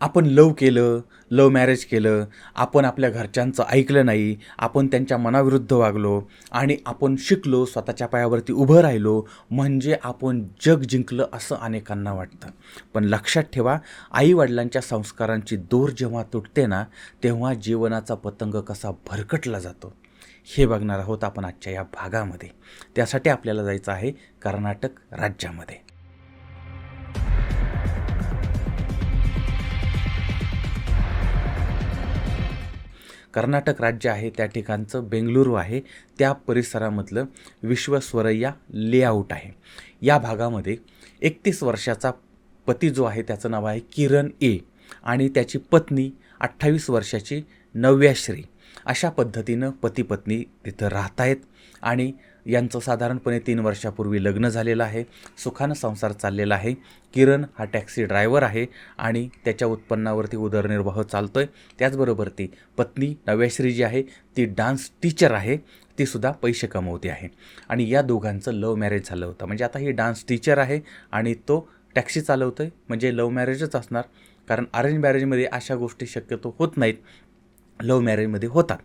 आपण love marriage केलं, आपण आपल्या घरच्यांचं ऐकलं नाही, आपण त्यांच्या मनाविरुद्ध वागलो आणि आपण शिकलो, स्वतःच्या पायावरती उभं राहिलो, म्हणजे आपण जग जिंकलं असं अनेकांना वाटतं. पण लक्षात ठेवा, आईवडिलांच्या संस्कारांची दोर जेव्हा तुटते ना, तेव्हा जीवनाचा पतंग कसा भरकटला जातो हे बघणार आहोत आपण आजच्या या भागामध्ये. त्यासाठी आपल्याला जायचं आहे कर्नाटक राज्यामध्ये. कर्नाटक राज्य आहे त्या ठिकाणचं बेंगलुरू आहे, त्या परिसरामधलं विश्वेश्वरय्या लेआउट आहे. या भागामध्ये 31 वर्षाचा पती जो आहे त्याचं नाव आहे किरण ए आणि त्याची पत्नी 28 वर्षाची नव्याश्री. अशा पद्धतीनं पती पत्नी तिथं राहत आहेत आणि यांचं साधारणपणे 3 वर्षापूर्वी लग्न झालेलं आहे. सुखानं संसार चाललेला आहे. किरण हा टॅक्सी ड्रायव्हर आहे आणि त्याच्या उत्पन्नावरती उदरनिर्वाह चालतो आहे. त्याचबरोबर ती पत्नी नव्याश्री जी आहे ती डान्स टीचर आहे, तीसुद्धा पैसे कमवते आहे. आणि या दोघांचं लव्ह मॅरेज झालं होतं. म्हणजे आता ही डान्स टीचर आहे आणि तो टॅक्सी चालवतो आहे, म्हणजे लव्ह मॅरेजच असणार. कारण अरेंज मॅरेजमध्ये अशा गोष्टी शक्यतो होत नाहीत, लव्ह मॅरेजमध्ये होतात.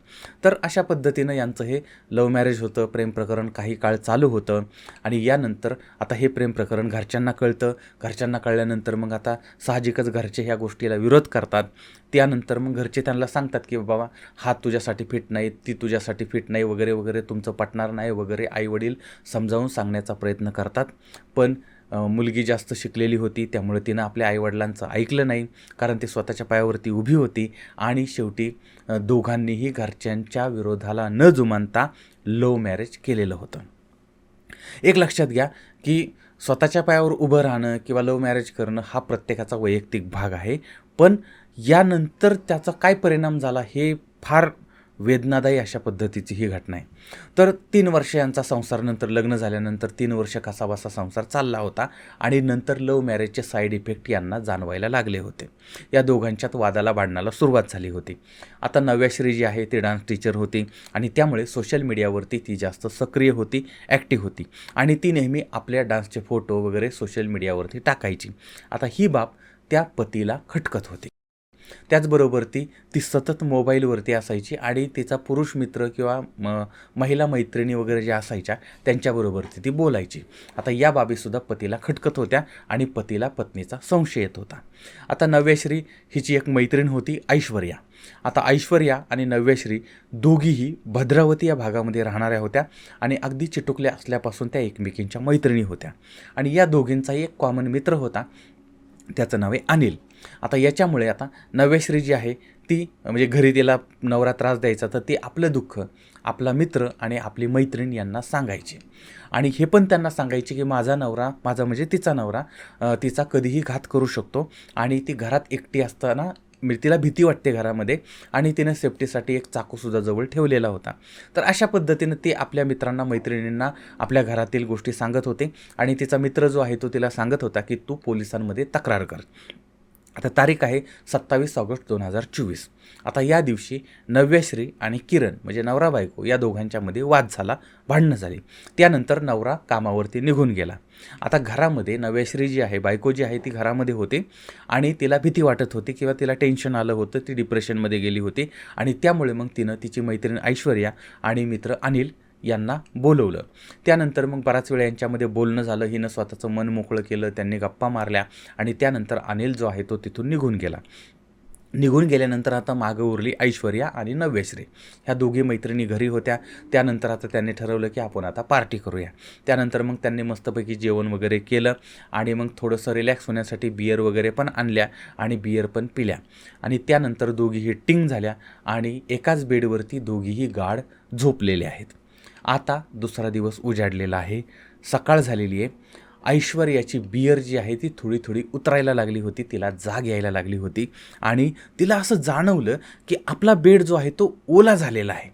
तर अशा पद्धतीनं यांचं हे लव्ह मॅरेज होतं. प्रेम प्रकरण काही काळ चालू होतं आणि यानंतर आता हे प्रेम प्रकरण घरच्यांना कळतं. घरच्यांना कळल्यानंतर मग आता साहजिकच घरचे ह्या गोष्टीला विरोध करतात. त्यानंतर मग घरचे त्यांना सांगतात की बाबा हा तुझ्यासाठी फिट नाही, ती तुझ्यासाठी फिट नाही वगैरे वगैरे, तुमचं पटणार नाही वगैरे. आईवडील समजावून सांगण्याचा प्रयत्न करतात, पण मुलगी जास्त शिकलेली होती त्यामुळे तिनं आपल्या आईवडिलांचं ऐकलं नाही, कारण ती स्वतःच्या पायावरती उभी होती. आणि शेवटी दोघांनीही घरच्यांच्या विरोधाला न जुमानता लव्ह मॅरेज केलेलं होतं. एक लक्षात घ्या की स्वतःच्या पायावर उभं राहणं किंवा लव्ह मॅरेज करणं हा प्रत्येकाचा वैयक्तिक भाग आहे, पण यानंतर त्याचा काय परिणाम झाला हे फार वेदनादायी अशा पद्धतीची ही घटना आहे. तर 3 वर्ष यांचा संसारानंतर, लग्न झाल्यानंतर 3 वर्ष कसाबसा संसार चालला होता आणि नंतर लव्ह मॅरेजचे साईड इफेक्ट यांना जाणवायला लागले होते. या दोघांच्यात वादाला भांडणाला सुरुवात झाली होती. आता नव्याश्री जी आहे ती डान्स टीचर होती आणि त्यामुळे सोशल मीडियावरती ती जास्त सक्रिय होती, ॲक्टिव्ह होती आणि ती नेहमी आपल्या डान्सचे फोटो वगैरे सोशल मीडियावरती टाकायची. आता ही बाब त्या पतीला खटकत होती. त्याचबरोबर ती सतत मोबाईलवरती असायची आणि तिचा पुरुष मित्र किंवा महिला मैत्रिणी वगैरे ज्या असायच्या त्यांच्याबरोबर ती बोलायची. आता या बाबीसुद्धा पतीला खटकत होत्या आणि पतीला पत्नीचा संशय येत होता. आता नव्याश्री हिची एक मैत्रीण होती ऐश्वर्या. आता ऐश्वर्या आणि नव्याश्री दोघीही भद्रावती या भागामध्ये राहणाऱ्या होत्या आणि अगदी चिटुकल्या असल्यापासून त्या एकमेकींच्या मैत्रिणी होत्या. आणि या दोघींचाही एक कॉमन मित्र होता, त्याचं नाव आहे अनिल. आता याच्यामुळे आता नव्याश्री जी आहे ती, म्हणजे घरी तिला नवरा त्रास द्यायचा तर ती आपलं दुःख आपला मित्र आणि आपली मैत्रीण यांना सांगायची आणि हे पण त्यांना सांगायची की माझा म्हणजे तिचा नवरा तिचा कधीही घात करू शकतो आणि ती घरात एकटी असताना तिला भीती वाटते घरामध्ये आणि तिनं सेफ्टीसाठी एक चाकूसुद्धा जवळ ठेवलेला होता. तर अशा पद्धतीनं ती आपल्या मित्रांना मैत्रिणींना आपल्या घरातील गोष्टी सांगत होते आणि तिचा मित्र जो आहे तो तिला सांगत होता की तू पोलिसांमध्ये तक्रार कर. आता तारीख आहे 27 ऑगस्ट 2024. आता या दिवशी नव्याश्री आणि किरण म्हणजे नवरा बायको या दोघांच्यामध्ये वाद झाला, भांडणं झाली. त्यानंतर नवरा कामावरती निघून गेला. आता घरामध्ये नव्याश्री जी आहे, बायको जी आहे ती घरामध्ये होती आणि तिला भीती वाटत होती किंवा तिला टेन्शन आलं होतं, ती डिप्रेशनमध्ये गेली होती आणि त्यामुळे मग तिनं तिची मैत्रीण ऐश्वर्या आणि मित्र अनिल यांना बोलवलं. त्यानंतर मग बराच वेळ यांच्यामध्ये बोलणं झालं. हिनं स्वतःचं मन मोकळं केलं, त्यांनी गप्पा मारल्या आणि त्यानंतर अनिल जो आहे तो तिथून निघून गेला. निघून गेल्यानंतर आता मागं उरली ऐश्वर्या आणि नव्याश्री. ह्या दोघी मैत्रिणी घरी होत्या. त्यानंतर आता त्यांनी ठरवलं की आपण आता पार्टी करूया. त्यानंतर मग त्यांनी मस्तपैकी जेवण वगैरे केलं आणि मग थोडंसं रिलॅक्स होण्यासाठी बियर वगैरे पण आणल्या आणि बियर पण पिल्या आणि त्यानंतर दोघीही टिंग झाल्या आणि एकाच बेडवरती दोघीही गाढ झोपलेले आहेत. आता दुसरा दिवस उजाडलेला आहे, सकाळ झालेली आहे. ऐश्वर्याची बियर जी आहे ती थोडी थोडी उतरायला लागली होती, तिला जाग यायला लागली होती आणि तिला असं जाणवलं की आपला बेड जो आहे तो ओला झालेला आहे.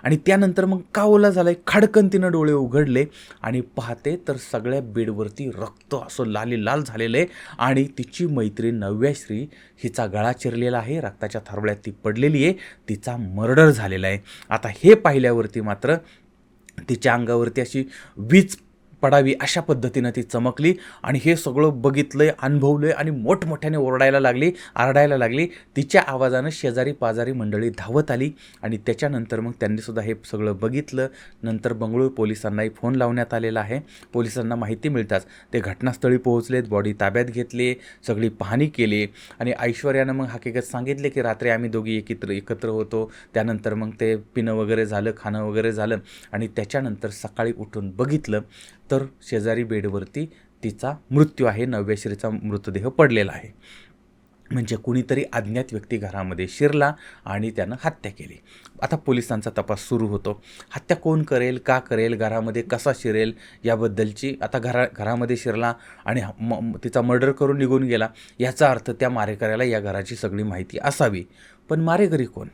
आणि त्यानंतर मग का ओला झाला आहे, खडकन तिनं डोळे उघडले आणि पाहते तर सगळ्या बेडवरती रक्त असं लाल झालेलं आहे आणि तिची मैत्रीण नव्याश्री हिचा गळा चिरलेला आहे, रक्ताच्या थारोळ्यात ती पडलेली आहे, तिचा मर्डर झालेला आहे. आता हे पाहिल्यावरती मात्र तिच्या अंगावरती अशी वीज पडावी अशा पद्धतीनं ती चमकली आणि हे सगळं बघितलंय, अनुभवलंय आणि मोठमोठ्याने आरडायला लागली. तिच्या आवाजानं शेजारी पाजारी मंडळी धावत आली आणि त्याच्यानंतर मग त्यांनीसुद्धा हे सगळं बघितलं. नंतर बंगळूर पोलिसांनाही फोन लावण्यात आलेला आहे. पोलिसांना माहिती मिळताच ते घटनास्थळी पोहोचलेत, बॉडी ताब्यात घेतली, सगळी पाहणी केली आणि ऐश्वर्यानं मग हकीकत सांगितले की रात्री आम्ही दोघी एकत्र होतो. त्यानंतर मग ते पिणं वगैरे झालं, खाणं वगैरे झालं आणि त्याच्यानंतर सकाळी उठून बघितलं तर शेजारी बेडवरती तिचा मृत्यू आहे, नव्याश्रीचा मृतदेह पडलेला आहे. म्हणजे कुणीतरी अज्ञात व्यक्ती घरामध्ये शिरला आणि त्यानं हत्या केली. आता पोलिसांचा तपास सुरू होतो. हत्या कोण करेल, का करेल, घरामध्ये कसा शिरेल याबद्दलची आता घरामध्ये शिरला आणि तिचा मर्डर करून निघून गेला याचा अर्थ त्या मारेकऱ्याला या घराची सगळी माहिती असावी. पण मारेकरी कोण?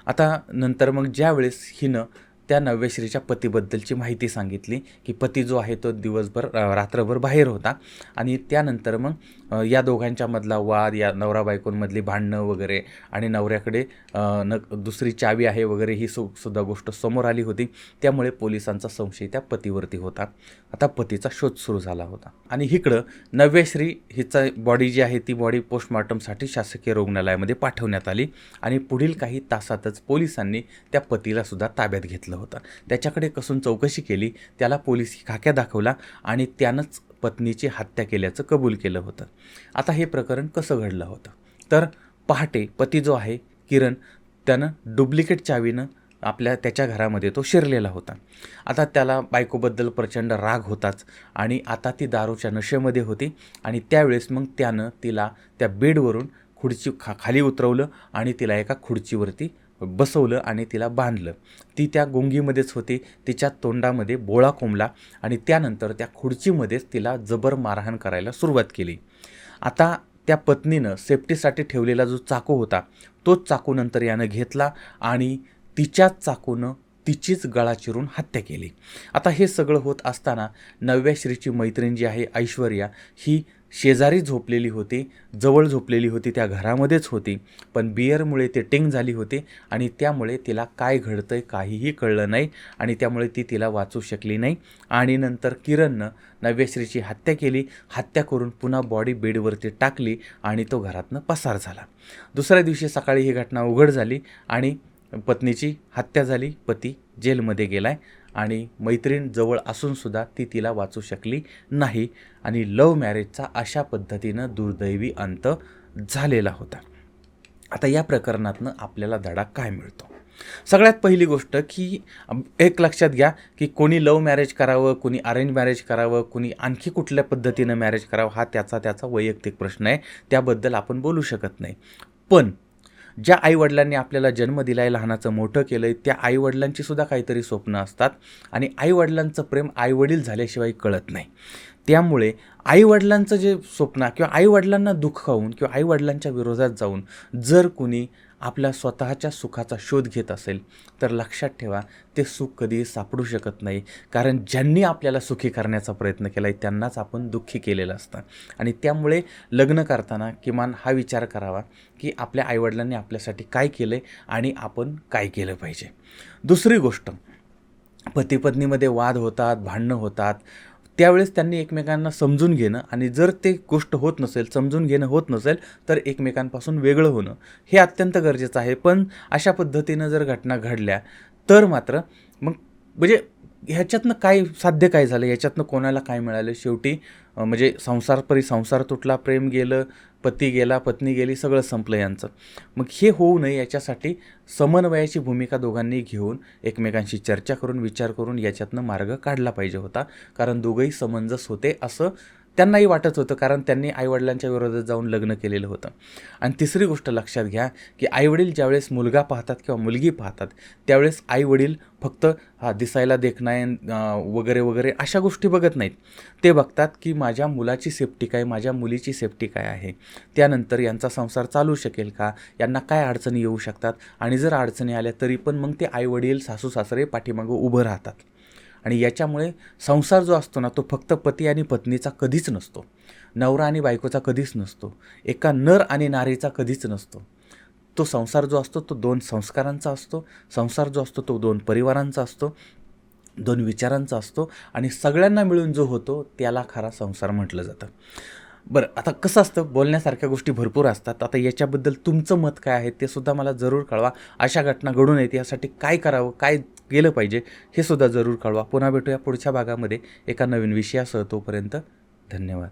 आता नंतर मग ज्यावेळेस हिनं त्या नव्याश्रीच्या पतीबद्दलची माहिती सांगितली की पती जो आहे तो रात्रभर बाहेर होता आणि त्यानंतर मग या दोघांच्या मधला वाद, या नवरा बायकोंमधली भांडणं वगैरे आणि नवऱ्याकडे दुसरी चावी आहे वगैरे ही सुद्धा गोष्ट समोर आली होती. त्यामुळे पोलिसांचा संशय त्या पतीवरती होता. आता पतीचा शोध सुरू झाला होता आणि इकडं नव्याश्री हिचा बॉडी जी आहे ती बॉडी पोस्टमॉर्टमसाठी शासकीय रुग्णालयामध्ये पाठवण्यात आली आणि पुढील काही तासातच पोलिसांनी त्या पतीला सुद्धा ताब्यात घेतलं होता. त्याच्याकडे कसून चौकशी केली, त्याला पोलिसी खाक्या दाखवला आणि त्यानंच पत्नीची हत्या केल्याचं कबूल केलं होतं. आता हे प्रकरण कसं घडलं होतं तर पहाटे पती जो आहे किरण त्यानं डुप्लिकेट चावीनं त्याच्या घरामध्ये तो शिरलेला होता. आता त्याला बायकोबद्दल प्रचंड राग होताच आणि आता ती दारूच्या नशेमध्ये होती आणि त्यावेळेस मग त्यानं तिला त्या बेडवरून खाली उतरवलं आणि तिला एका खुर्चीवरती बसवलं आणि तिला बांधलं. ती त्या गुंगीमध्येच होती, तिच्या तोंडामध्ये बोळा कोंबला आणि त्यानंतर त्या खुर्चीमध्येच तिला जबर मारहाण करायला सुरुवात केली. आता त्या पत्नीनं सेफ्टीसाठी ठेवलेला जो चाकू होता तोच चाकू नंतर यानं घेतला आणि तिच्याच चाकूनं तिचीच गळा चिरून हत्या केली. आता हे सगळं होत असताना नव्याश्रीची मैत्रीण जी आहे ऐश्वर्या ही शेजारी झोपलेली होती, जवळ झोपलेली होती, त्या घरामध्येच होती. पण बिअरमुळे ती टिंग झाली होती आणि त्यामुळे तिला काय घडतंय काहीही कळलं नाही आणि त्यामुळे तिला वाचू शकली नाही. आणि नंतर किरणनं नव्याश्रीची हत्या केली. हत्या करून पुन्हा बॉडी बेडवरती टाकली आणि तो घरातनं पसार झाला. दुसऱ्या दिवशी सकाळी ही घटना उघड झाली आणि पत्नीची हत्या झाली, पती जेलमध्ये गेलाय आणि मैत्रीण जवळ असूनसुद्धा तिला वाचू शकली नाही आणि लव्ह मॅरेजचा अशा पद्धतीनं दुर्दैवी अंत झालेला होता. आता या प्रकरणातनं आपल्याला धडा काय मिळतो? सगळ्यात पहिली गोष्ट की एक लक्षात घ्या की कोणी लव्ह मॅरेज करावं, कोणी अरेंज मॅरेज करावं, कोणी आणखी कुठल्या पद्धतीनं मॅरेज करावं हा त्याचा वैयक्तिक प्रश्न आहे, त्याबद्दल आपण बोलू शकत नाही. पण ज्या आईवडिलांनी आपल्याला जन्म दिला आहे, लहानाचं मोठं केलं आहे, त्या आईवडिलांची सुद्धा काहीतरी स्वप्न असतात आणि आईवडिलांचं प्रेम आईवडील झाल्याशिवाय कळत नाही. त्यामुळे आईवडिलांचं जे स्वप्न किंवा आईवडिलांना दुखावून किंवा आईवडिलांच्या विरोधात जाऊन जर कुणी आपल्या स्वतःच्या सुखाचा शोध घेत असेल तर लक्षात ठेवा ते सुख कधीही सापडू शकत नाही. कारण ज्यांनी आपल्याला सुखी करण्याचा प्रयत्न केला आहे त्यांनाच आपण दुःखी केलेलं असतं आणि त्यामुळे लग्न करताना किमान हा विचार करावा की आपल्या आईवडिलांनी आपल्यासाठी काय केलं आहे आणि आपण काय केलं पाहिजे. दुसरी गोष्ट, पतीपत्नीमध्ये वाद होतात, भांडणं होतात, त्यावेळेस त्यांनी एकमेकांना समजून घेणं आणि जर ते गोष्ट होत नसेल, समजून घेणं होत नसेल तर एकमेकांपासून वेगळं होणं हे अत्यंत गरजेचं आहे. पण अशा पद्धतीनं जर घटना घडल्या तर मात्र मग म्हणजे ह्याच्यातनं काय साध्य काय झालं, याच्यातनं कोणाला काय मिळालं? शेवटी म्हणजे संसार तुटला, प्रेम गेलं, पती गेला, पत्नी गेली, सगळं संपलं यांचं. मग हे होऊ नये याच्यासाठी समन्वयाची भूमिका दोघांनी घेऊन एकमेकांशी चर्चा करून विचार करून याच्यातनं मार्ग काढला पाहिजे होता. कारण दोघंही समंजस होते असं त्यांनाही वाटत होतं, कारण त्यांनी आईवडिलांच्या विरोधात जाऊन लग्न केलेलं होतं. आणि तिसरी गोष्ट लक्षात घ्या की आईवडील ज्यावेळेस मुलगा पाहतात किंवा मुलगी पाहतात त्यावेळेस आईवडील फक्त दिसायला देखणं आहे वगैरे वगैरे अशा गोष्टी बघत नाहीत. ते बघतात की माझ्या मुलाची सेफ्टी काय, माझ्या मुलीची सेफ्टी काय आहे, त्यानंतर यांचा संसार चालू शकेल का, यांना काय अडचणी येऊ शकतात आणि जर अडचणी आल्या तरी पण मग ते आईवडील सासू सासरे पाठीमागं उभं राहतात. आणि याच्यामुळे संसार जो असतो ना तो फक्त पती आणि पत्नीचा कधीच नसतो, नवरा आणि बायकोचा कधीच नसतो, एका नर आणि नारीचा कधीच नसतो. तो संसार जो असतो तो दोन संस्कारांचा असतो, संसार जो असतो तो दोन परिवारांचा असतो दोन विचारांचा असतो आणि सगळ्यांना मिळून जो होतो त्याला खरा संसार म्हटलं जातं. बरं, आता कसं असतं, बोलण्यासारख्या गोष्टी भरपूर असतात. आता याच्याबद्दल तुमचं मत काय आहे ते सुद्धा मला जरूर कळवा. अशा घटना घडू नयेत यासाठी काय करावं, काय केलं पाहिजे हे सुद्धा जरूर कळवा. पुन्हा भेटूया पुढच्या भागामध्ये एका नवीन विषयासह. तोपर्यंत धन्यवाद.